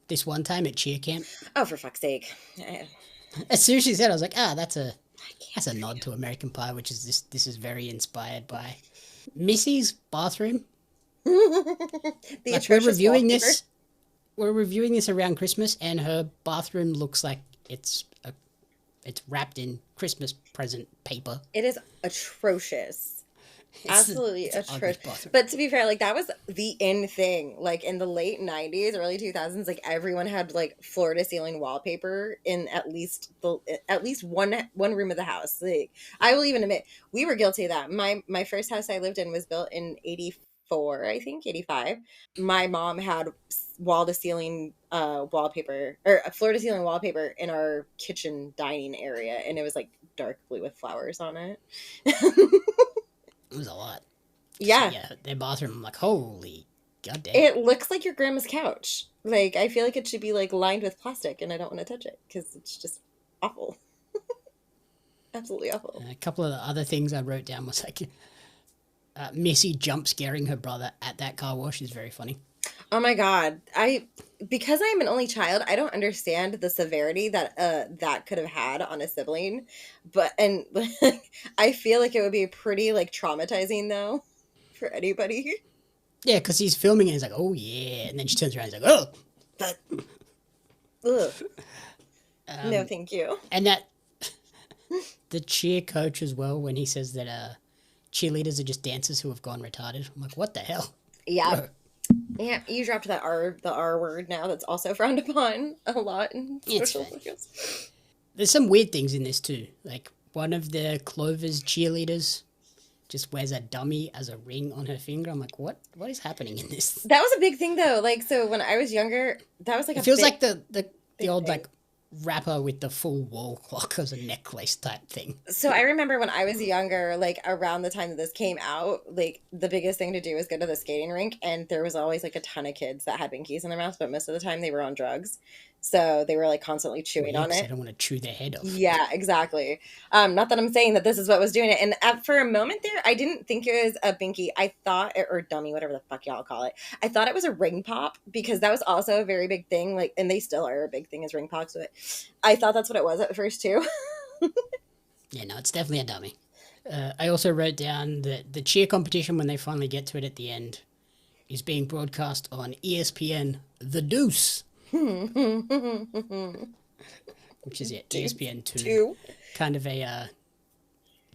This one time at cheer camp. Oh, for fuck's sake. As soon as she said, I was like, that's a nod to American Pie, which is this is very inspired by Missy's bathroom. Like, we're reviewing this. We're reviewing this around Christmas, and her bathroom looks like it's wrapped in Christmas present paper. It is atrocious. Absolutely atrocious. But But to be fair, like, that was the in thing. Like, in the late 90s, early 2000s, like, everyone had like floor to ceiling wallpaper in at least one room of the house. Like, I will even admit, we were guilty of that. My first house I lived in was built in 84, I think 85. My mom had wall to ceiling wallpaper, or floor to ceiling wallpaper in our kitchen dining area, and it was like dark blue with flowers on it. It was a lot. Yeah. So, yeah, their bathroom, I'm like, holy goddamn. It looks like your grandma's couch. Like, I feel like it should be, like, lined with plastic, and I don't want to touch it, because it's just awful. Absolutely awful. A couple of the other things I wrote down was, like, Missy jump scaring her brother at that car wash is very funny. Oh my god. Because I'm an only child, I don't understand the severity that that could have had on a sibling. And I feel like it would be pretty, like, traumatizing, though, for anybody. Yeah, because he's filming and he's like, oh yeah, and then she turns around and he's like, oh! Ugh. No, thank you. And that, the cheer coach as well, when he says that cheerleaders are just dancers who have gone retarded. I'm like, what the hell? Yeah. Bro. Yeah, you dropped the R word now that's also frowned upon a lot in social media. There's some weird things in this too. Like, one of the Clovers cheerleaders just wears a dummy as a ring on her finger. I'm like, what is happening in this? That was a big thing, though. Like, so when I was younger, that was like it feels like the old thing. Like rapper with the full wall clock as a necklace type thing. So I remember when I was younger, like around the time that this came out, like the biggest thing to do was go to the skating rink, and there was always like a ton of kids that had binkies in their mouths, but most of the time they were on drugs. So they were like constantly chewing on it. I don't want to chew their head off. Yeah, exactly. Not that I'm saying that this is what was doing it. And for a moment there, I didn't think it was a binky. I thought, or dummy, whatever the fuck y'all call it. I thought it was a ring pop, because that was also a very big thing. Like, and they still are a big thing as ring pops. But I thought that's what it was at first too. Yeah, no, it's definitely a dummy. I also wrote down that the cheer competition, when they finally get to it at the end, is being broadcast on ESPN The Deuce. Which is ESPN 2. Kind of a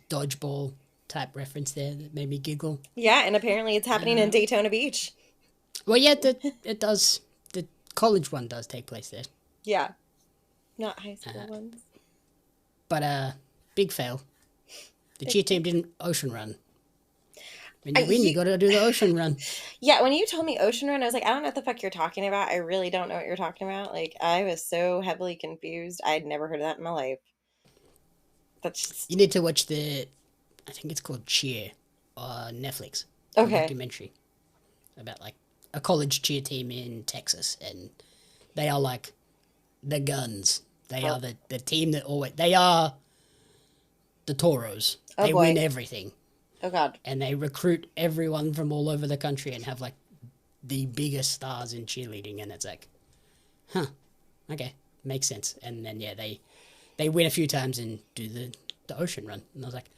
dodgeball type reference there that made me giggle. Yeah, and apparently it's happening in Daytona Beach. Well, yeah, it does. The college one does take place there. Yeah. Not high school ones. But big fail. The cheer team didn't ocean run. When you win, you got to do the ocean run. Yeah, when you told me ocean run, I was like, I don't know what the fuck you're talking about. I really don't know what you're talking about. Like, I was so heavily confused. I'd never heard of that in my life. That's just... You need to watch I think it's called Cheer on Netflix. Okay. A documentary about, like, a college cheer team in Texas. And they are, like, the guns. They are the team that always... They are the Toros. They win everything. Oh, God. And they recruit everyone from all over the country and have, like, the biggest stars in cheerleading. And it's like, huh, okay, makes sense. And then, yeah, they win a few times and do the ocean run. And I was like,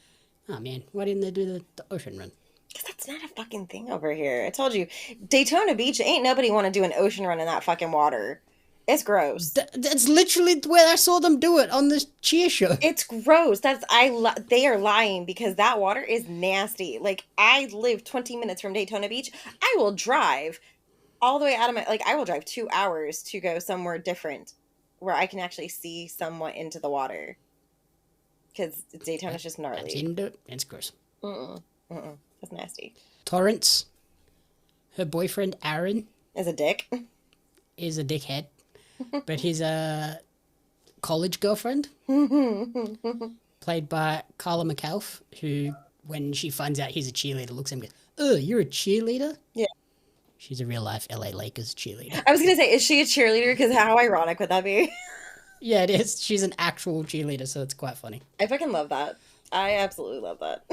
oh, man, why didn't they do the ocean run? Because that's not a fucking thing over here. I told you, Daytona Beach, ain't nobody want to do an ocean run in that fucking water. It's gross. That's literally where I saw them do it on this cheer show. It's gross. They are lying, because that water is nasty. Like, I live 20 minutes from Daytona Beach. I will drive all the way out of I will drive 2 hours to go somewhere different where I can actually see somewhat into the water. Because Daytona's just gnarly. I've seen them do it. It's gross. That's nasty. Torrance, her boyfriend Aaron, Is a dick. Is a dickhead. But his college girlfriend, played by Carla McAuliffe, who, when she finds out he's a cheerleader, looks at him and goes, "Oh, you're a cheerleader?" Yeah. She's a real-life LA Lakers cheerleader. I was going to say, is she a cheerleader? Because how ironic would that be? Yeah, it is. She's an actual cheerleader, so it's quite funny. I fucking love that. I absolutely love that.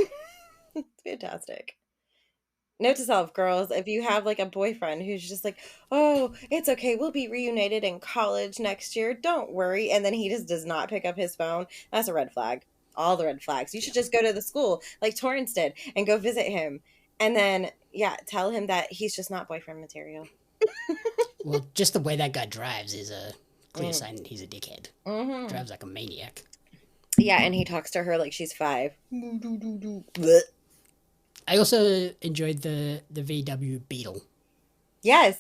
It's fantastic. Note to self, girls, if you have like a boyfriend who's just like, oh, it's okay, we'll be reunited in college next year, don't worry, and then he just does not pick up his phone, that's a red flag. All the red flags. You should just go to the school like Torrance did and go visit him. And then, yeah, tell him that he's just not boyfriend material. Well, just the way that guy drives is a clear sign that he's a dickhead. Mm-hmm. Drives like a maniac. Yeah, and he talks to her like she's 5. I also enjoyed the VW Beetle. Yes.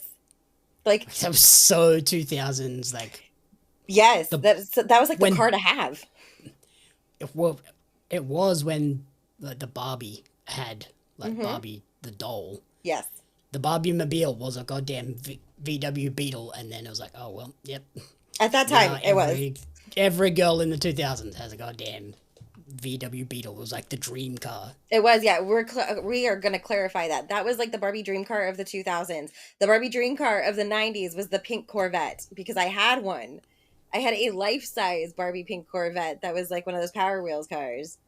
Like, that was so 2000s, like... Yes, that was like the car to have. Well, it was when like, the Barbie had, like, Barbie the doll. Yes. The Barbie Mobile was a goddamn VW Beetle, and then it was like, oh, well, yep. At that time, it was. Every girl in the 2000s has a goddamn VW Beetle. It was like the dream car. It was, yeah. We are going to clarify that. That was like the Barbie dream car of the 2000s. The Barbie dream car of the 90s was the pink Corvette, because I had one. I had a life-size Barbie pink Corvette that was like one of those Power Wheels cars.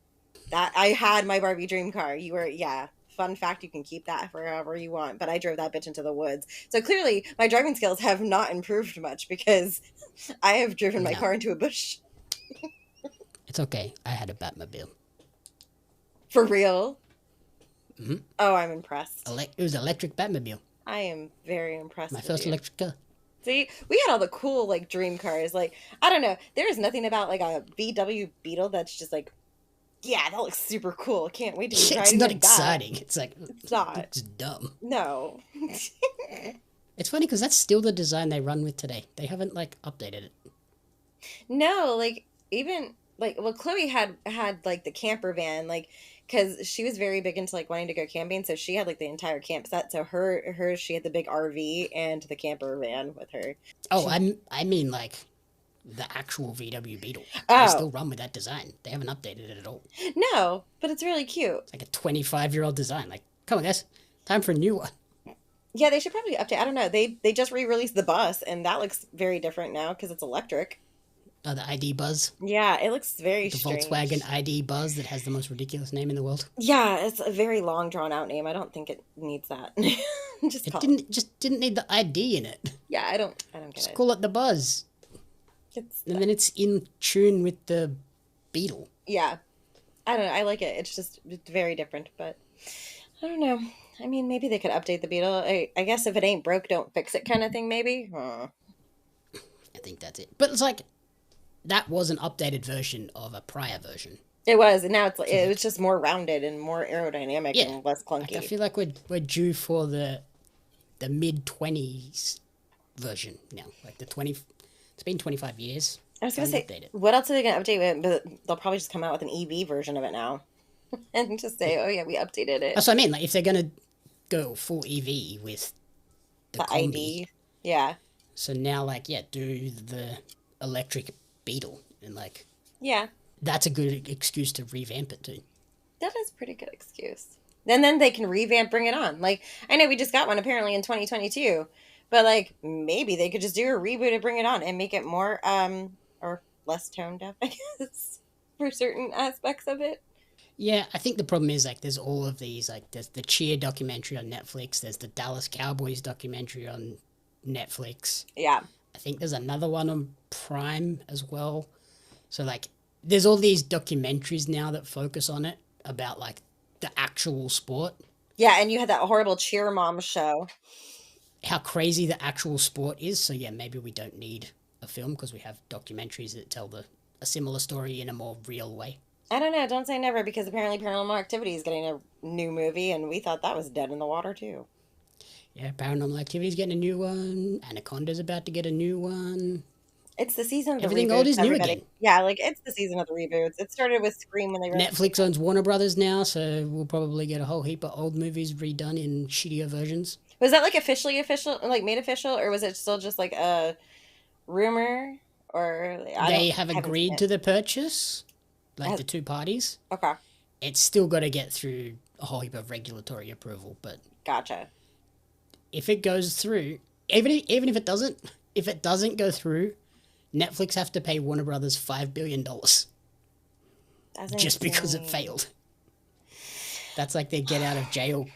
That I had my Barbie dream car. Yeah. Fun fact, you can keep that for however you want. But I drove that bitch into the woods. So clearly, my driving skills have not improved much, because I have driven my car into a bush. It's okay. I had a Batmobile. For real? Mm-hmm. Oh, I'm impressed. It was an electric Batmobile. I am very impressed. My first electric car. See, we had all the cool, like, dream cars. Like, I don't know. There is nothing about, like, a VW Beetle that's just like, yeah, that looks super cool. Can't wait to be It's not exciting. That. It's like, it's not. It's dumb. No. It's funny because that's still the design they run with today. They haven't, like, updated it. No, like, even, like, well, Chloe had like, the camper van, like, because she was very big into, like, wanting to go camping, so she had, like, the entire camp set. So she had the big RV and the camper van with her. Oh, I mean, like, the actual VW Beetle. They still run with that design. They haven't updated it at all. No, but it's really cute. It's like a 25-year-old design. Like, come on, guys. Time for a new one. Yeah, they should probably update. I don't know. They just re-released the bus, and that looks very different now because it's electric. Oh, the ID Buzz? Yeah, it looks very strange. The Volkswagen ID Buzz that has the most ridiculous name in the world. Yeah, it's a very long, drawn-out name. I don't think it needs that. Just didn't need the ID in it. Yeah, I don't get it. Just call it the Buzz. And then it's in tune with the Beetle. Yeah. I don't know. I like it. It's very different, but I don't know. I mean, maybe they could update the Beetle. I guess if it ain't broke, don't fix it kind of thing, maybe. I think that's it. But it's like, that was an updated version of a prior version. It was, and now it was just more rounded and more aerodynamic and less clunky. Like, I feel like we're due for the mid-20s version now. Like it's been 25 years. I was going to say, what else are they going to update with? But they'll probably just come out with an EV version of it now. And just say, oh yeah, we updated it. That's what I mean. Like, if they're going to go full EV with the Kombi, ID. Yeah. So now, like, do the electric Beetle. And, like... Yeah. That's a good excuse to revamp it, too. That is a pretty good excuse. And then they can revamp Bring It On. Like, I know we just got one apparently in 2022. But, like, maybe they could just do a reboot of Bring It On and make it more, or less tone deaf, I guess, for certain aspects of it. Yeah, I think the problem is, like, there's all of these, like, there's the Cheer documentary on Netflix, there's the Dallas Cowboys documentary on Netflix. Yeah. I think there's another one on Prime as well. So, like, there's all these documentaries now that focus on it about, like, the actual sport. Yeah, and you had that horrible Cheer Mom show. How crazy the actual sport is. So, yeah, maybe we don't need a film because we have documentaries that tell a similar story in a more real way. I don't know. Don't say never, because apparently Paranormal Activity is getting a new movie, and we thought that was dead in the water, too. Yeah, Paranormal Activity's getting a new one. Anaconda's about to get a new one. It's the season of the Everything reboots, old is new again. Yeah, like, it's the season of the reboots. It started with Scream when they were... Netflix owns Warner Brothers now, so we'll probably get a whole heap of old movies redone in shittier versions. Was that, like, official, like, made official, or was it still just, like, a rumor? Or... They have agreed to the purchase, like the two parties. Okay. It's still got to get through a whole heap of regulatory approval, but... Gotcha. If it goes through, even if it doesn't go through, Netflix have to pay Warner Brothers $5 billion. Just because it failed. That's like their get out of jail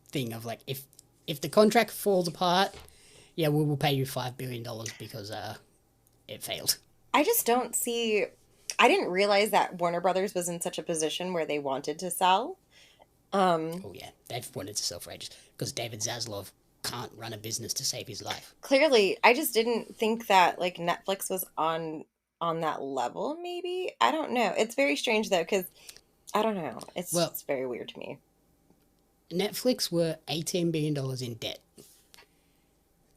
thing of like, if the contract falls apart, yeah, we will pay you $5 billion because it failed. I just don't see... I didn't realize that Warner Brothers was in such a position where they wanted to sell. Oh yeah, they've wanted to sell for ages because David Zaslav can't run a business to save his life. Clearly, I just didn't think that like Netflix was on that level. Maybe, I don't know. It's very strange though, because I don't know. It's very weird to me. Netflix were $18 billion in debt.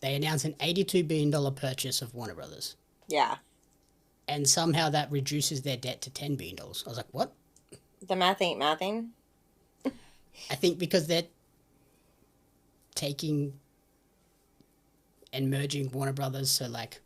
They announced an $82 billion purchase of Warner Brothers. Yeah. And somehow that reduces their debt to $10 billion. I was like, what? The math ain't mathing. I think because they're taking and merging Warner Brothers, so like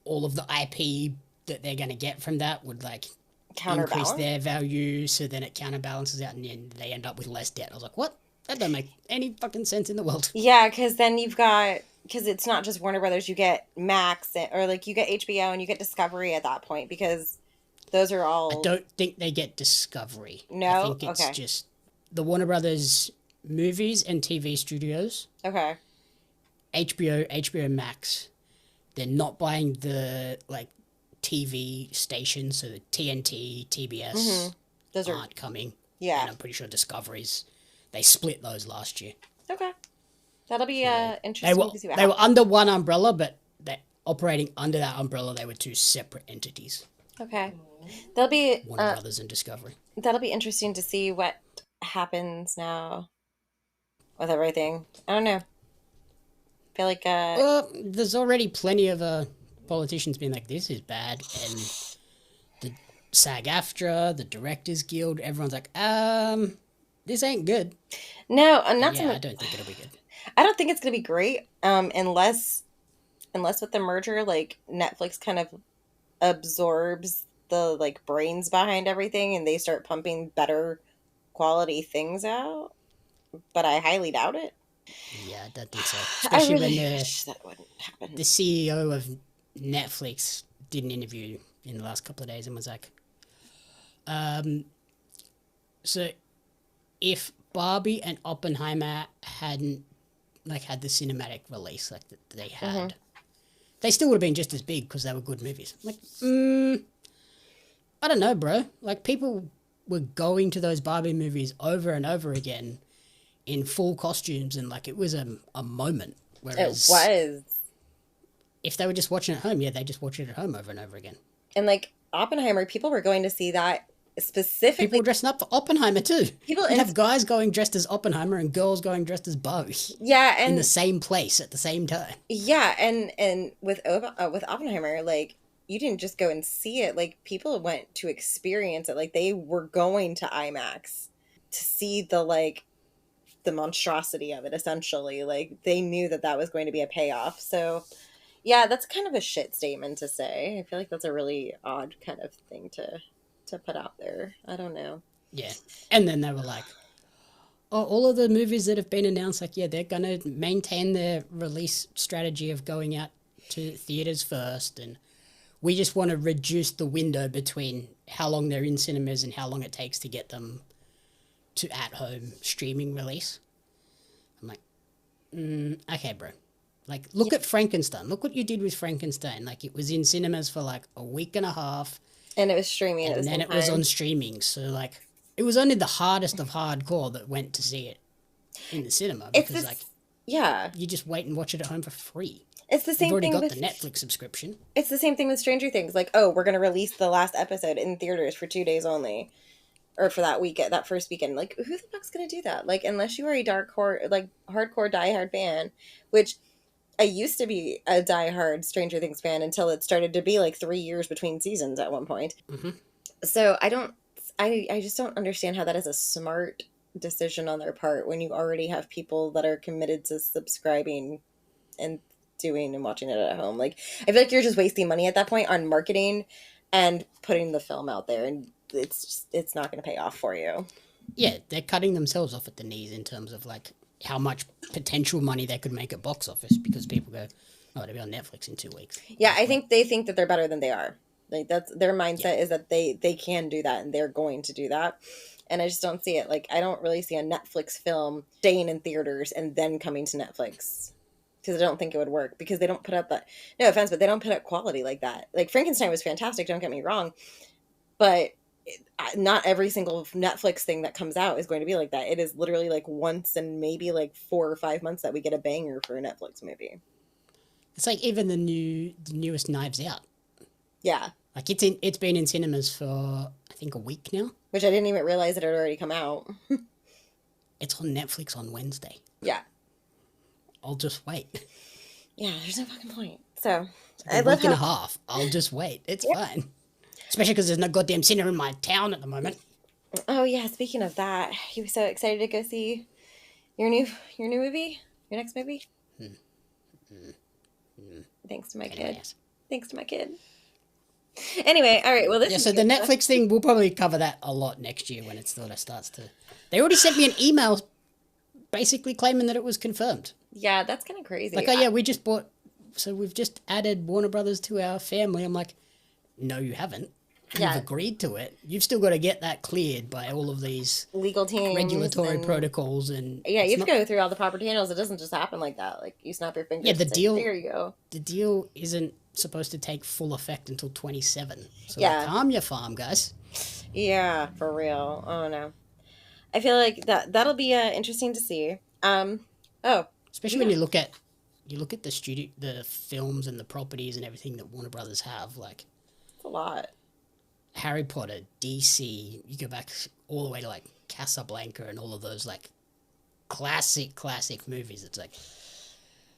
all of the IP that they're going to get from that would like Counterbalance. their value, so then it counterbalances out and then they end up with less debt. I was like, what? That doesn't make any fucking sense in the world. Yeah, because then because it's not just Warner Brothers, you get Max, or like you get HBO and you get Discovery at that point, because those are all... I don't think they get Discovery. No? I think it's Okay. just the Warner Brothers movies and TV studios, Okay. HBO Max. They're not buying the like TV stations, so the TNT, TBS Those are... aren't coming. Yeah. And I'm pretty sure Discovery's, they split those last year. Okay. That'll be interesting to see what They were happens. under one umbrella, but they're operating under that umbrella. They were two separate entities, Okay. That'll be Warner Brothers and Discovery. that'll be interesting to see what happens now with everything. I don't know. I feel like There's already plenty of politicians being like, this is bad, and the SAG-AFTRA, the Directors Guild, everyone's like, this ain't good. no, and not so Yeah, much. I don't think it'll be good. I don't think it's gonna be great. Unless with the merger, like Netflix kind of absorbs the like brains behind everything and they start pumping better quality things out. But I highly doubt it. Yeah, I don't think so. I Especially really when wish that wouldn't happen. the CEO of Netflix did an interview in the last couple of days and was like, so if Barbie and Oppenheimer hadn't like had the cinematic release like that they had, they still would have been just as big because they were good movies. I'm like, I don't know, bro. Like, people were going to those Barbie movies over and over again in full costumes, and like it was a moment. Whereas It was. if they were just watching at home, yeah, they just watch it at home over and over again. And like Oppenheimer, people were going to see that specifically. People were dressing up for Oppenheimer too. People You'd have guys going dressed as Oppenheimer and girls going dressed as Barbie Yeah, in and the same place at the same time. yeah, and with Oppenheimer, like you didn't just go and see it. Like people went to experience it. Like they were going to IMAX to see the monstrosity of it. Essentially, like they knew that was going to be a payoff. So yeah, that's kind of a shit statement to say. I feel like that's a really odd kind of thing to put out there. I don't know. Yeah. And then they were like, oh, all of the movies that have been announced, like, yeah, they're going to maintain their release strategy of going out to theaters first. And we just want to reduce the window between how long they're in cinemas and how long it takes to get them to at-home streaming release. I'm like, okay, bro. Like, look at Frankenstein. Look what you did with Frankenstein. Like, it was in cinemas for like a week and a half. And it was streaming at the And same then it was time. on streaming. So, like, it was only the hardest of hardcore that went to see it in the cinema. Because, Yeah. you just wait and watch it at home for free. It's the same You've already thing got with the Netflix subscription. It's the same thing with Stranger Things. Like, oh, we're going to release the last episode in theaters for 2 days only. Or for that first weekend. Like, who the fuck's going to do that? Like, unless you are a hardcore diehard fan, which I used to be a diehard Stranger Things fan until it started to be like 3 years between seasons at one point. Mm-hmm. So I just don't understand how that is a smart decision on their part when you already have people that are committed to subscribing and doing and watching it at home. Like, I feel like you're just wasting money at that point on marketing and putting the film out there, and it's not going to pay off for you. Yeah, they're cutting themselves off at the knees in terms of, like, how much potential money they could make at box office because people go, oh, it'll be on Netflix in 2 weeks. Yeah, I think they think that they're better than they are. Like, that's their mindset is that they can do that and they're going to do that. And I just don't see it. Like, I don't really see a Netflix film staying in theaters and then coming to Netflix. Because I don't think it would work. Because they don't put up that... No offense, but they don't put up quality like that. Like, Frankenstein was fantastic, don't get me wrong. But not every single Netflix thing that comes out is going to be like that. It is literally like once in maybe like 4 or 5 months that we get a banger for a Netflix movie. It's like even the newest Knives Out. Yeah. Like, it's been in cinemas for, I think, a week now. Which I didn't even realize it had already come out. It's on Netflix on Wednesday. Yeah. I'll just wait. Yeah, there's no fucking point. So, A week and a half. I'll just wait. It's fine. Especially because there's no goddamn cinema in my town at the moment. Oh yeah, speaking of that, you were so excited to go see your new movie? Your next movie? Thanks to my kid. Yes. Thanks to my kid. Anyway, all right. Well, this Yeah, is so the Netflix thing, we'll probably cover that a lot next year when it sort of starts to... They already sent me an email basically claiming that it was confirmed. Yeah, that's kind of crazy. Like, oh yeah, we just bought... So we've just added Warner Brothers to our family. I'm like, no, you haven't. You've agreed to it. You've still got to get that cleared by all of these legal teams, regulatory protocols, and yeah, you have to go through all the proper channels. It doesn't just happen like that. Like you snap your fingers. Yeah, the deal. There you go. The deal isn't supposed to take full effect until 27. So yeah, calm your farm, guys. Yeah, for real. Oh no, I feel like that'll be interesting to see. Especially when you look at the films and the properties and everything that Warner Brothers have, like it's a lot. Harry Potter, DC, you go back all the way to like Casablanca and all of those like classic movies. It's like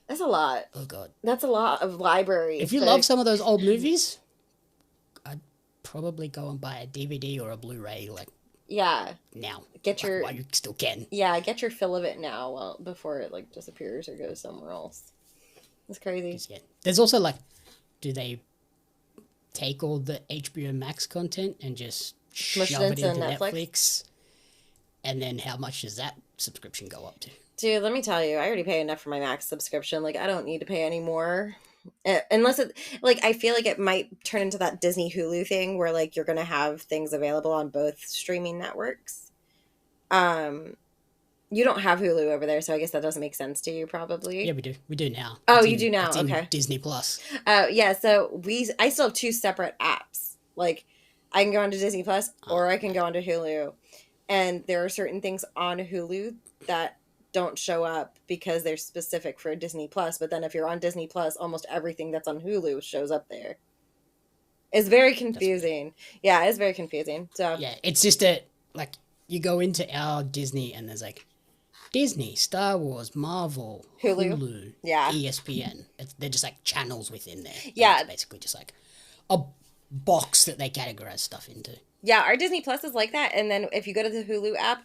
that's a lot. Oh god, that's a lot of library. If you love some of those old movies, I'd probably go and buy a DVD or a Blu-ray like now. While you still can. Yeah, get your fill of it now, before it like disappears or goes somewhere else. It's crazy. Yeah. There's also like, do they take all the HBO Max content and just shove it into Netflix? And then how much does that subscription go up to? Dude, let me tell you, I already pay enough for my Max subscription. Like, I don't need to pay any more. Unless it, like, I feel like it might turn into that Disney Hulu thing where, like, you're going to have things available on both streaming networks. You don't have Hulu over there, so I guess that doesn't make sense to you, probably. Yeah, we do. We do now. Oh, you do now? Okay. Disney Plus. Yeah, so I still have two separate apps. Like, I can go onto Disney Plus or I can go onto Hulu. And there are certain things on Hulu that don't show up because they're specific for Disney Plus. But then if you're on Disney Plus, almost everything that's on Hulu shows up there. It's very confusing. Yeah, it's very confusing. So yeah, it's just that, like, you go into our Disney and there's like Disney, Star Wars, Marvel, Hulu, ESPN. They're just like channels within there. Yeah. It's basically just like a box that they categorize stuff into. Yeah, our Disney Plus is like that. And then if you go to the Hulu app,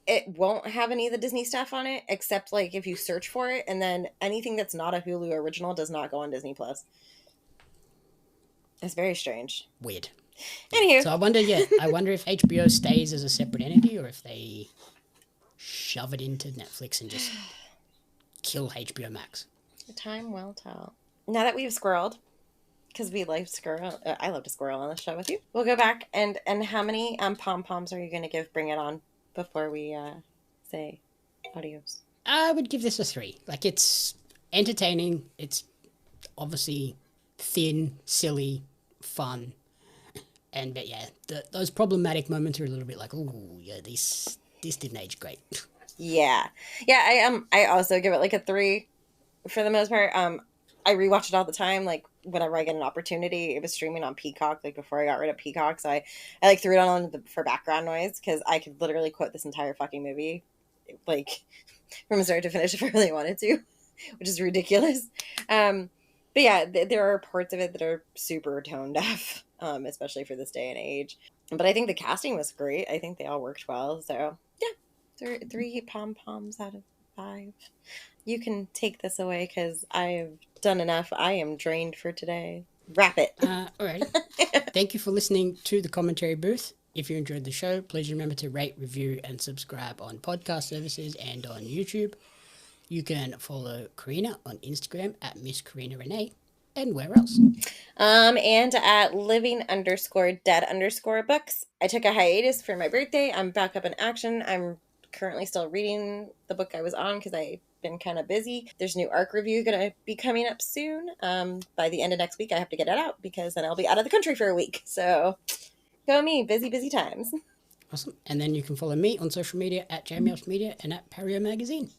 it won't have any of the Disney stuff on it, except like if you search for it. And then anything that's not a Hulu original does not go on Disney Plus. It's very strange. Weird. Anywho. So I wonder if HBO stays as a separate entity or if they shove it into Netflix and just kill HBO Max. Time will tell. Now that we've squirreled, because we like squirrel, I love to squirrel on the show with you. We'll go back and how many pom-poms are you going to give Bring It On before we say adios? I would give this a 3. Like, it's entertaining. It's obviously thin, silly, fun. But yeah, those problematic moments are a little bit like, ooh, yeah, this didn't age great. Yeah. I also give it like a 3 for the most part. I rewatch it all the time, like whenever I get an opportunity. It was streaming on Peacock, like before I got rid of Peacock, so I like threw it on for background noise because I could literally quote this entire fucking movie, like from start to finish if I really wanted to, which is ridiculous. But yeah, there are parts of it that are super tone deaf, especially for this day and age. But I think the casting was great. I think they all worked well. So yeah, 3 pom-poms out of 5. You can take this away because I've done enough. I am drained for today. Wrap it. All right. Thank you for listening to the commentary booth. If you enjoyed the show, please remember to rate, review, and subscribe on podcast services and on YouTube. You can follow Corrina on Instagram at Miss Corrina Renee. And where else? And at living_dead_books. I took a hiatus for my birthday. I'm back up in action. I'm currently still reading the book I was on because I've been kind of busy. There's a new ARC review going to be coming up soon. By the end of next week, I have to get it out because then I'll be out of the country for a week. So go me, busy times. Awesome. And then you can follow me on social media at JamieOpsMedia and at Pario Magazine.